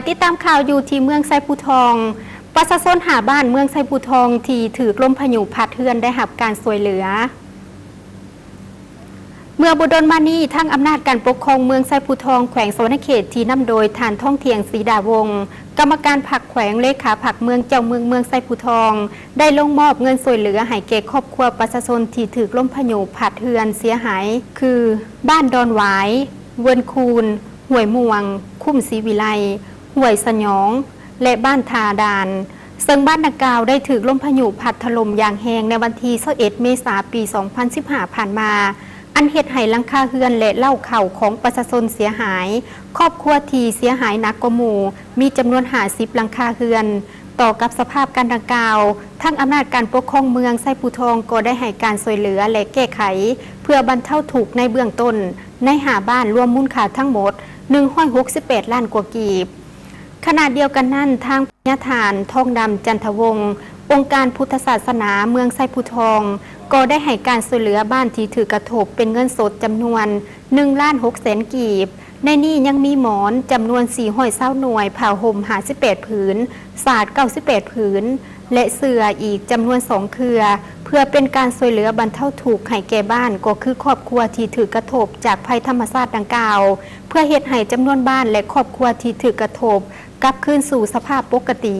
ติดตามข่าวอยู่ที่เมืองไซปูทองประชาชนหาบ้านเมืองไซปูทองที่ถือลมพายุพัดเฮือนได้รับการช่วยเหลือเมื่อบุดลมานีทั้งอำนาจการปกครองเมืองไซปูทองแขวงสวรรณเขตที่นำโดยฐานท่องเที่ยงศรีดาวงศ์กรรมการผักแขวงเลขาผักเมืองเจ้าเมืองไซปูทองได้ลงมอบเงินช่วยเหลือให้แก่ครอบครัวประชาชนที่ถือลมพายุพัดเฮือนเสียหายคือบ้านดอนหวายเวินคูนห้วยม่วงคุ้มศรีวิไลห้วยสยองและบ้านทาดานซึ่งบ้านดังกล่าวได้ถือลมพายุพัดถล่มอย่างแรงในวันที่21 เมษายน ปี 2015 ผ่านมาอันเหตุให้หลังคาเฮือนและเล่าเข่าของประชาชนเสียหายครอบครัวที่เสียหายหนักกว่าหมู่มีจำนวน50หลังคาเฮือนต่อกับสภาพการดังกล่าวทั้งอำนาจการปกครองเมืองไซปูทองก็ได้ให้การช่วยเหลือและแก้ไขเพื่อบรรเทาทุกข์ในเบื้องต้นในหาบ้านรวมมูลค่าทั้งหมด168 ล้านกว่ากีบขณะเดียวกันนั้นทางพญาฐานทองดำจันทวงศ์องค์การพุทธศาสนาเมืองไซปูทองก็ได้ให้การช่วยเหลือบ้านที่ถือกระทบเป็นเงินสดจำนวน1,600,000 กีบในนี้ยังมีหมอนจำนวน420หน่วยผ้าห่ม58ผืนสาด98ผืนและเสื่ออีกจำนวน2เครือเพื่อเป็นการช่วยเหลือบรรเทาทุกข์ให้แก่บ้านก็คือครอบครัวที่ถือกระทบจากภัยธรรมชาติดังกล่าวเพื่อเฮ็ดให้จำนวนบ้านและครอบครัวที่ถือกระทบกลับคืนสู่สภาพปกติ